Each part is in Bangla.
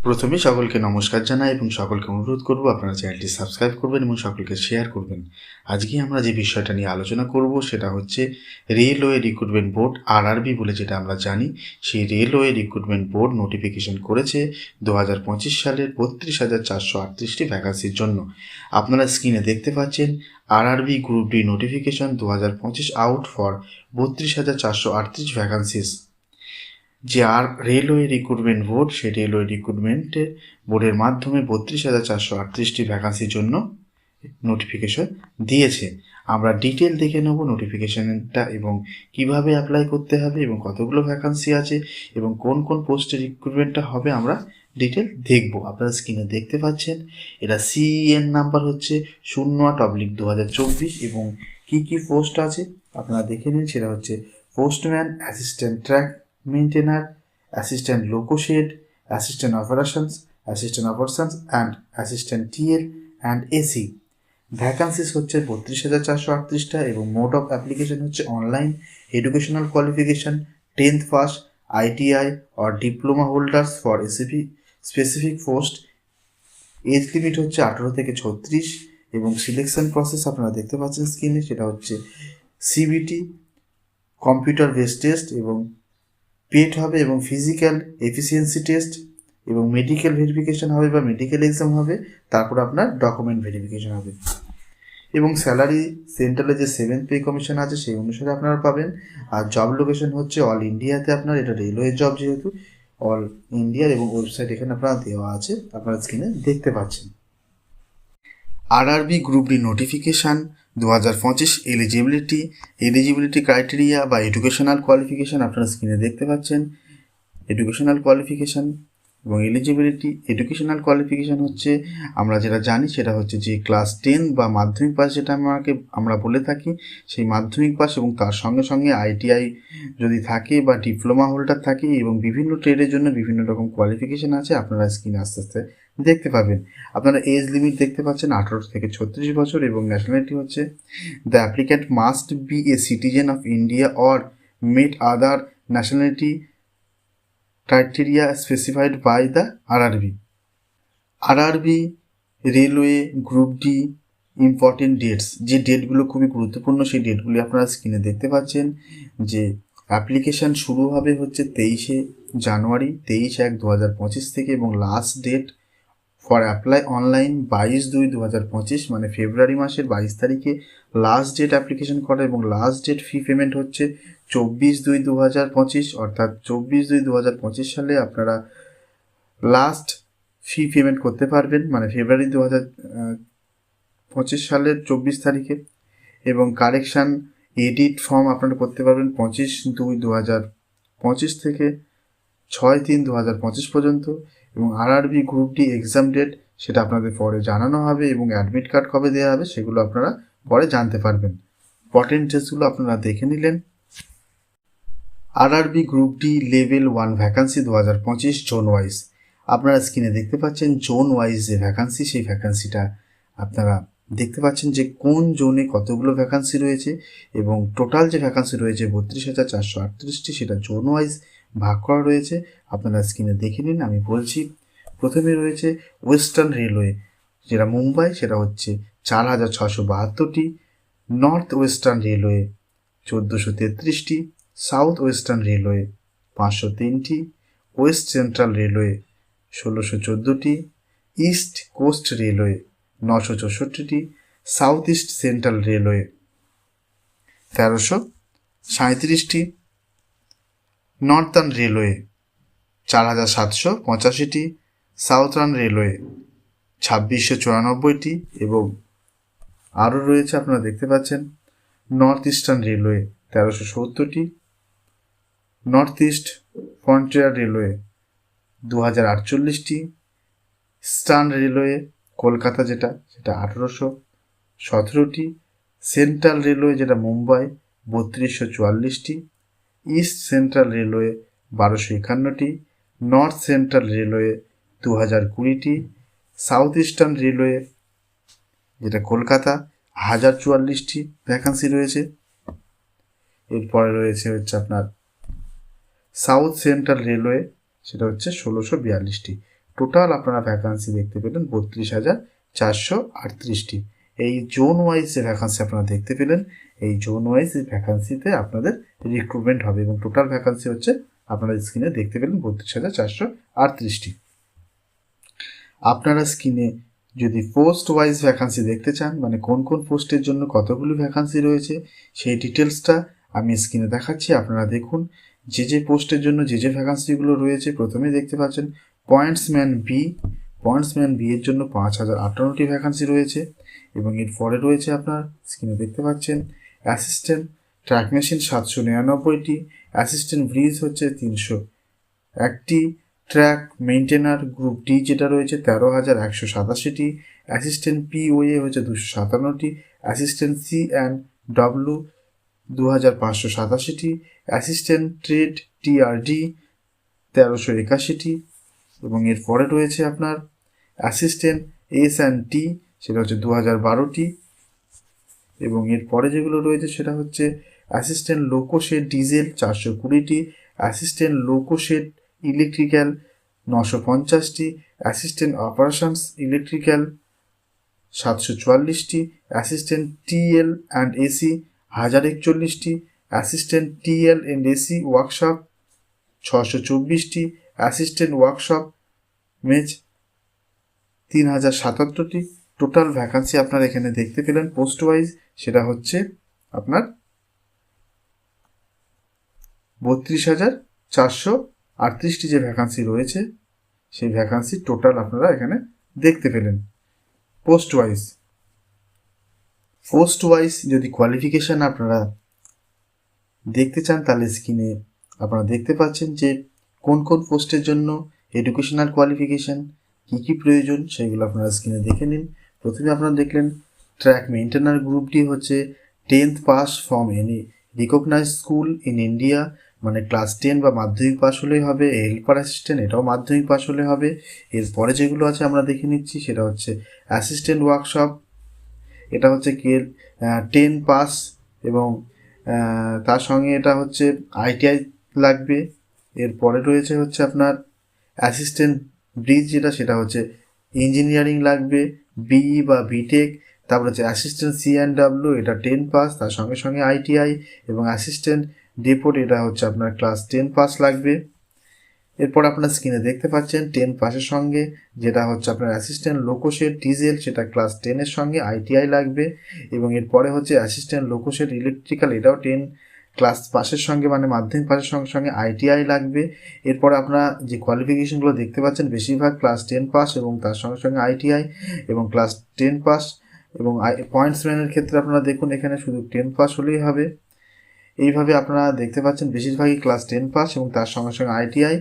প্রথমে সকলকে নমস্কার জানাই এবং সকলকে অনুরোধ করব আপনারা চ্যানেলটি সাবস্ক্রাইব করবেন এবং সকলকে শেয়ার করবেন। আজকে আমরা যে বিষয়টা নিয়ে আলোচনা করব সেটা হচ্ছে রেলওয়ে রিক্রুটমেন্ট বোর্ড আরআরবি বলে যেটা আমরা জানি, সেই রেলওয়ে রিক্রুটমেন্ট বোর্ড নোটিফিকেশন করেছে 2025 সালের 32,438টি ভ্যাকান্সির জন্য। আপনারা স্ক্রিনে দেখতে পাচ্ছেন RRB group D notification 2025 out for 32,438 vacancies. যে রেলওয়ে রিক্রুটমেন্ট বোর্ড, সেই রেলওয়ে রিক্রুটমেন্টের বোর্ডের মাধ্যমে 32,438টি ভ্যাকান্সির জন্য নোটিফিকেশন দিয়েছে। আমরা ডিটেল দেখে নেব নোটিফিকেশনটা এবং কিভাবে অ্যাপ্লাই করতে হবে এবং কতগুলো ভ্যাকান্সি আছে এবং কোন কোন পোস্টে রিক্রুটমেন্টটা হবে আমরা ডিটেল দেখব। আপনারা স্ক্রিনে দেখতে পাচ্ছেন এটা সিএন নাম্বার হচ্ছে 08/2024 এবং কি কি পোস্ট আছে আপনারা দেখে নিন। সেটা হচ্ছে postman, assistant track maintainer, assistant loco shed, assistant operations and assistant TL and AC. Vacancies হচ্ছে 32,438টা এবং মোড অফ অ্যাপ্লিকেশন হচ্ছে online. Educational qualification 10th pass, ITI or diploma holders for specific post. Age limit হচ্ছে 18 থেকে 36 এবং সিলেকশন প্রসেস আপনারা দেখতে পাচ্ছেন স্ক্রিনে, সেটা হচ্ছে সিবিটি, কম্পিউটার বেসড টেস্ট এবং পেট হবে এবং ফিজিক্যাল এফিসিয়েন্সি টেস্ট এবং মেডিকেল ভেরিফিকেশন হবে বা মেডিকেল এক্সাম হবে, তারপর আপনার ডকুমেন্ট ভেরিফিকেশন হবে এবং স্যালারি সেন্ট্রালে যে 7th পে কমিশন আছে সেই অনুসারে আপনারা পাবেন। আর জব লোকেশন হচ্ছে অল ইন্ডিয়াতে, আপনার এটা রেলওয়ে জব যেহেতু অল ইন্ডিয়ার, এবং ওয়েবসাইট এখানে আপনারা দেওয়া আছে, আপনারা স্ক্রিনে দেখতে পাচ্ছেন। RRB group D notification 2025 eligibility criteria বা এডুকেশনাল কোয়ালিফিকেশান আপনারা স্ক্রিনে দেখতে পাচ্ছেন। এডুকেশনাল কোয়ালিফিকেশান এবং এডুকেশনাল কোয়ালিফিকেশান হচ্ছে আমরা যেটা জানি সেটা হচ্ছে যে ক্লাস 10 বা মাধ্যমিক পাস, যেটা আমরা বলে থাকি, সেই মাধ্যমিক পাস এবং তার সঙ্গে সঙ্গে আইটিআই যদি থাকে বা ডিপ্লোমা হোল্ডার থাকে এবং বিভিন্ন ট্রেডের জন্য বিভিন্ন রকম কোয়ালিফিকেশান আছে, আপনারা স্ক্রিনে আস্তে আস্তে দেখতে পাবেন। আপনারা এজ লিমিট দেখতে পাচ্ছেন 18 থেকে 36 বছর এবং ন্যাশনালিটি হচ্ছে the applicant must be a citizen of India or met other nationality criteria specified by the RRB. RRB railway group D important dates, যে ডেটগুলো খুবই গুরুত্বপূর্ণ সেই ডেটগুলি আপনারা স্ক্রিনে দেখতে পাচ্ছেন। যে অ্যাপ্লিকেশান শুরু হবে হচ্ছে 23শে জানুয়ারি 23/1/2025 থেকে এবং last date for apply online 22/2/2025, মানে ফেব্রুয়ারি মাসের 22 তারিখে লাস্ট ডেট অ্যাপ্লিকেশন করা এবং লাস্ট ডেট ফি পেমেন্ট হচ্ছে 24/2/2025, অর্থাৎ 24/2/2025 সালে আপনারা লাস্ট ফি পেমেন্ট করতে পারবেন, মানে ফেব্রুয়ারি 2025 সালের 24 তারিখে। এবং কারেকশান এডিট ফর্ম আপনারা করতে পারবেন 25/2/2025 থেকে 6/3/2025 পর্যন্ত। এবং RRB group D exam date সেটা আপনাদের পরে জানানো হবে এবং অ্যাডমিট কার্ড কবে দেওয়া হবে সেগুলো আপনারা পরে জানতে পারবেন। ইম্পর্টেন্ট ডেটসগুলো আপনারা দেখে নিলেন। RRB group D level 1 vacancy 2025 zone wise আপনারা স্ক্রিনে দেখতে পাচ্ছেন। জোন ওয়াইজ যে ভ্যাকান্সি, সেই ভ্যাকান্সিটা আপনারা দেখতে পাচ্ছেন যে কোন জোনে কতগুলো ভ্যাকান্সি রয়েছে এবং টোটাল যে ভ্যাকান্সি রয়েছে 32,438টি, সেটা জোন ওয়াইজ ভাগ করা রয়েছে। আপনারা স্ক্রিনে দেখে নিন, আমি বলছি। প্রথমে রয়েছে ওয়েস্টার্ন রেলওয়ে, যেটা মুম্বাই, সেটা হচ্ছে 4,672টি। নর্থ ওয়েস্টার্ন রেলওয়ে 1,433টি। সাউথ ওয়েস্টার্ন রেলওয়ে 503টি। ওয়েস্ট সেন্ট্রাল রেলওয়ে 1,614টি। ইস্ট কোস্ট রেলওয়ে 964টি। সাউথ ইস্ট সেন্ট্রাল রেলওয়ে 1,337টি। নর্থার্ন রেলওয়ে 4,785টি। সাউথার্ন রেলওয়ে 2,694টি এবং আরও রয়েছে আপনারা দেখতে পাচ্ছেন। নর্থ ইস্টার্ন রেলওয়ে 1,370টি। নর্থ ইস্ট ফ্রন্টিয়ার রেলওয়ে 2,048টি। ইস্টার্ন রেলওয়ে কলকাতা সেটা 1,817টি। সেন্ট্রাল রেলওয়ে যেটা মুম্বাই 3,244টি। ইস্ট সেন্ট্রাল রেলওয়ে 1,251টি। নর্থ সেন্ট্রাল রেলওয়ে 2,020টি। সাউথ ইস্টার্ন রেলওয়ে যেটা কলকাতা 1,044টি ভ্যাকান্সি রয়েছে। এরপরে রয়েছে হচ্ছে আপনার সাউথ সেন্ট্রাল রেলওয়ে, সেটা হচ্ছে 1,642টি। টোটাল আপনারা ভ্যাকান্সি দেখতে পেলেন 32,438টি। এই জোন ওয়াইজ যে ভ্যাকান্সি আপনারা দেখতে পেলেন, এই জোন ওয়াইজ ভ্যাকান্সিতে আপনাদের রিক্রুটমেন্ট হবে এবং টোটাল ভ্যাকান্সি হচ্ছে আপনারা স্ক্রিনে দেখতে পেলেন 32,438টি। আপনারা স্ক্রিনে যদি পোস্ট ওয়াইজ ভ্যাকান্সি দেখতে চান, মানে কোন কোন পোস্টের জন্য কতগুলি ভ্যাকান্সি রয়েছে, সেই ডিটেলসটা আমি স্ক্রিনে দেখাচ্ছি। আপনারা দেখুন যে যে পোস্টের জন্য যে যে ভ্যাকান্সিগুলো রয়েছে। প্রথমে দেখতে পাচ্ছেন পয়েন্টসম্যান বি এর জন্য 5,058টি ভ্যাকান্সি রয়েছে এবং এর পরে রয়েছে আপনার স্ক্রিনে দেখতে পাচ্ছেন অ্যাসিস্ট্যান্ট ট্র্যাক মেশিন 799টি, অ্যাসিস্ট্যান্ট ব্রিজ হচ্ছে 301টি, ট্র্যাক মেইনটেনার গ্রুপ ডি যেটা রয়েছে 13,187টি, অ্যাসিস্ট্যান্ট পিওএ হচ্ছে 257টি, অ্যাসিস্ট্যান্ট সি অ্যান্ড ডব্লিউ 2,587টি, অ্যাসিস্ট্যান্ট ট্রেড টিআরডি 1,381টি এবং এর পরে রয়েছে আপনার অ্যাসিস্ট্যান্ট এস অ্যান্ড টি, সেটা হচ্ছে 2,012টি এবং এর পরে যেগুলো রয়েছে সেটা হচ্ছে অ্যাসিস্ট্যান্ট লোকোশেড ডিজেল 420টি, অ্যাসিস্ট্যান্ট লোকোশেড ইলেকট্রিক্যাল 950টি, অ্যাসিস্ট্যান্ট অপারেশনস ইলেকট্রিক্যাল 744টি, অ্যাসিস্ট্যান্ট টিএল অ্যান্ড এসি 1,041টি, assistant TL and AC workshop 624টি, অ্যাসিস্ট্যান্ট ওয়ার্কশপ মেজ 3,077টি। টোটাল ভ্যাকান্সি আপনারা এখানে দেখতে পেলেন পোস্ট ওয়াইজ, সেটা হচ্ছে আপনার 32,438টি যে ভ্যাকান্সি রয়েছে, সেই ভ্যাকান্সি টোটাল আপনারা এখানে দেখতে পেলেন পোস্ট ওয়াইজ। যদি কোয়ালিফিকেশান আপনারা দেখতে চান তাহলে স্ক্রিনে আপনারা দেখতে পাচ্ছেন যে কোন কোন পোস্টের জন্য এডুকেশনাল কোয়ালিফিকেশান কী কী প্রয়োজন, সেগুলো আপনারা স্ক্রিনে দেখে নিন। প্রথমে আপনারা দেখলেন ট্র্যাক মেইনটেনার গ্রুপটি হচ্ছে 10th pass from any recognise school in India, মানে ক্লাস 10 বা মাধ্যমিক পাস হলেই হবে। হেল্পার অ্যাসিস্ট্যান্ট এটাও মাধ্যমিক পাস হলে হবে। এরপরে যেগুলো আছে আমরা দেখে নিচ্ছি, সেটা হচ্ছে অ্যাসিস্ট্যান্ট ওয়ার্কশপ, এটা হচ্ছে 10 পাস এবং তার সঙ্গে এটা হচ্ছে আইটিআই লাগবে। এরপরে রয়েছে হচ্ছে আপনার অ্যাসিস্ট্যান্ট ব্রিজ সেটা হচ্ছে ইঞ্জিনিয়ারিং লাগবে, বিই বা বিটেক। তারপর হচ্ছে অ্যাসিস্ট্যান্ট সি অ্যান্ড ডাব্লিউ, এটা 10 পাস, তার সঙ্গে সঙ্গে আইটিআই এবং অ্যাসিস্ট্যান্ট ডেপোট, এটা হচ্ছে আপনার ক্লাস 10 পাস লাগবে। এরপর আপনার স্ক্রিনে দেখতে পাচ্ছেন 10 পাসের সঙ্গে যেটা হচ্ছে আপনার অ্যাসিস্ট্যান্ট লোকোশেড ডিজেল, সেটা ক্লাস 10-এর সঙ্গে আইটিআই লাগবে এবং এরপরে হচ্ছে অ্যাসিস্ট্যান্ট লোকোশেড ইলেকট্রিক্যাল, এটাও 10 ক্লাস পাসের সঙ্গে মানে মাধ্যমিক পাসের সঙ্গে সঙ্গে আইটিআই লাগবে। এরপর আপনারা যে কোয়ালিফিকেশনগুলো দেখতে পাচ্ছেন বেশিরভাগ ক্লাস 10 পাস এবং তার সঙ্গে সঙ্গে আইটিআই এবং ক্লাস 10 পাস এবং পয়েন্টসম্যানের ক্ষেত্রে আপনারা দেখুন এখানে শুধু 10 পাস হলেই হবে। এইভাবে আপনারা দেখতে পাচ্ছেন বেশিরভাগই ক্লাস 10 পাস এবং তার সঙ্গে সঙ্গে আইটিআই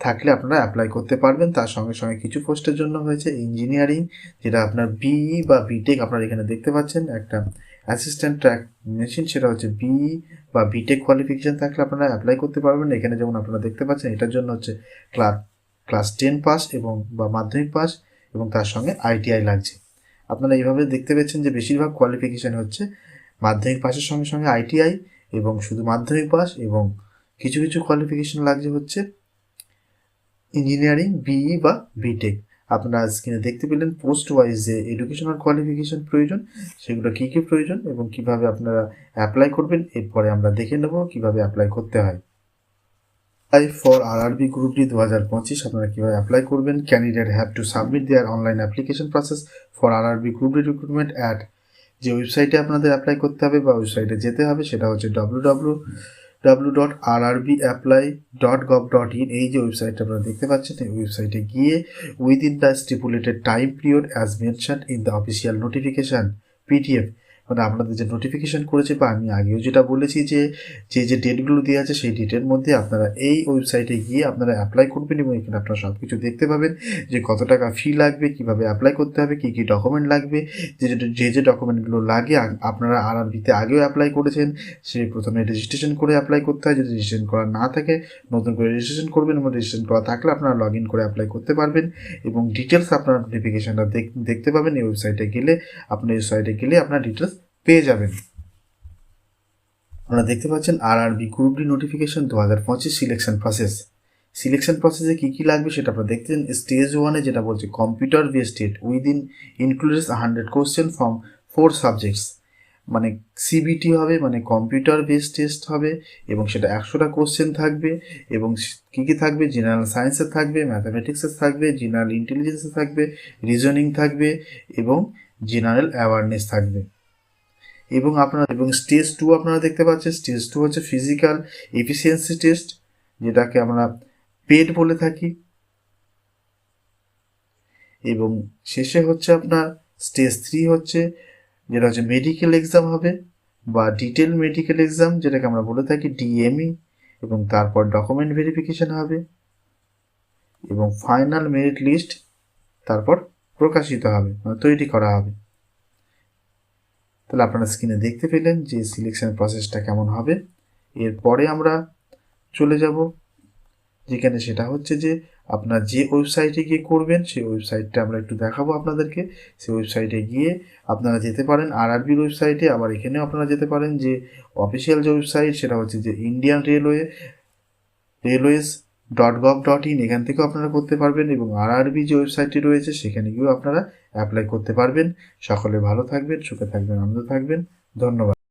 থাকলে আপনারা অ্যাপ্লাই করতে পারবেন। তার সঙ্গে সঙ্গে কিছু পোস্টের জন্য হয়েছে ইঞ্জিনিয়ারিং, যেটা আপনার বিই বা বিটেক, আপনারা এখানে দেখতে পাচ্ছেন একটা অ্যাসিস্ট্যান্ট ট্র্যাক মেশিন, সেটা হচ্ছে বিই বা বিটেক কোয়ালিফিকেশান থাকলে আপনারা অ্যাপ্লাই করতে পারবেন। এখানে যেমন আপনারা দেখতে পাচ্ছেন এটার জন্য হচ্ছে ক্লাস 10 পাস এবং বা মাধ্যমিক পাস এবং তার সঙ্গে আইটিআই লাগছে। আপনারা এইভাবে দেখতে পাচ্ছেন যে বেশিরভাগ কোয়ালিফিকেশান হচ্ছে মাধ্যমিক পাসের সঙ্গে সঙ্গে আইটিআই এবং শুধু মাধ্যমিক পাস এবং কিছু কিছু কোয়ালিফিকেশান লাগছে হচ্ছে ইঞ্জিনিয়ারিং, বিই বা বিটেক। আপনারা স্ক্রিনে দেখতে পেলেন পোস্ট ওয়াইজ যে এডুকেশনাল কোয়ালিফিকেশান প্রয়োজন, সেগুলো কী কী প্রয়োজন এবং কিভাবে আপনারা অ্যাপ্লাই করবেন। এরপরে আমরা দেখে নেব কিভাবে অ্যাপ্লাই করতে হয়। ফর আরআরবি গ্রুপ ডি 2025 আপনারা কীভাবে অ্যাপ্লাই করবেন। Candidate have to submit their online application process for RRB group D recruitment at, যে ওয়েবসাইটে আপনাদের অ্যাপ্লাই করতে হবে বা ওয়েবসাইটে যেতে হবে সেটা হচ্ছে www.rrbapply.gov.in। এই যে ওয়েবসাইটটা আপনারা দেখতে পাচ্ছেন, এই ওয়েবসাইটে গিয়ে within the stipulated time period as mention in the official notification PDF, মানে আপনাদের যে নোটিফিকেশান করেছে বা আমি আগেও যেটা বলেছি যে যে ডেটগুলো দেওয়া আছে সেই ডেটের মধ্যে আপনারা এই ওয়েবসাইটে গিয়ে আপনারা অ্যাপ্লাই করবেন এবং এখানে আপনারা সব কিছু দেখতে পাবেন যে কত টাকা ফি লাগবে, কীভাবে অ্যাপ্লাই করতে হবে, কী কী ডকুমেন্ট লাগবে। যে ডকুমেন্টগুলো লাগে আপনারা আরআরবিতে আগেও অ্যাপ্লাই করেছেন, সে প্রথমে রেজিস্ট্রেশন করে অ্যাপ্লাই করতে হয়। যদি রেজিস্ট্রেশন করা না থাকে নতুন করে রেজিস্ট্রেশন করবেন এবং রেজিস্ট্রেশন করা থাকলে আপনারা লগ ইন করে অ্যাপ্লাই করতে পারবেন এবং ডিটেলস আপনারা নোটিফিকেশানটা দেখতে পাবেন এই ওয়েবসাইটে গেলে। আপনার ওয়েবসাইটে গেলে আপনার ডিটেলস পেয়ে যাবেন। আপনারা দেখতে পাচ্ছেন RRB group D notification 2025 selection process. Selection প্রসেসে কী কী লাগবে সেটা আপনারা দেখতেন। স্টেজ 1-এ যেটা বলছে computer based test within includes 100 question from 4 subjects, মানে সিবিটি হবে, মানে কম্পিউটার বেসড টেস্ট হবে এবং সেটা 100টা কোশ্চেন থাকবে এবং কী কী থাকবে, জেনারেল সায়েন্সের থাকবে, ম্যাথামেটিক্সের থাকবে, জেনারেল ইন্টেলিজেন্সের থাকবে, রিজনিং থাকবে এবং জেনারেল অ্যাওয়ারনেস থাকবে। এবং স্টেজ 2 আপনারা দেখতে পাচ্ছেন, স্টেজ 2 হচ্ছে ফিজিক্যাল এফিসিয়েন্সি টেস্ট, যেটাকে আমরা পেড বলে থাকি। এবং শেষে হচ্ছে আপনার স্টেজ 3 হচ্ছে যেটা হচ্ছে মেডিকেল এক্সাম হবে বা ডিটেল মেডিকেল এক্সাম, যেটাকে আমরা বলে থাকি ডিএমই, এবং তারপর ডকুমেন্ট ভেরিফিকেশন হবে এবং ফাইনাল মেরিট লিস্ট তারপর প্রকাশিত হবে, মানে তৈরি করা হবে। তাহলে আপনারা স্ক্রিনে দেখতে পেলেন যে সিলেকশন প্রসেসটা কেমন হবে। এরপরে আমরা চলে যাব যেখানে সেটা হচ্ছে যে আপনার যে ওয়েবসাইটে গিয়ে করবেন সেই ওয়েবসাইটটা আমরা একটু দেখাবো আপনাদেরকে। সেই ওয়েবসাইটে গিয়ে আপনারা যেতে পারেন আরআরবির ওয়েবসাইটে, আবার এখানেও আপনারা যেতে পারেন যে অফিসিয়াল যে ওয়েবসাইট সেটা হচ্ছে যে ইন্ডিয়ান রেলওয়েজ.gov.in, এখান থেকেও আপনারা করতে পারবেন এবং আরআরবি যে ওয়েবসাইটটি রয়েছে সেখানে গিয়েও আপনারা অ্যাপ্লাই করতে পারবেন। সকলে ভালো থাকবেন, সুখে থাকবেন, আনন্দ থাকবেন। ধন্যবাদ।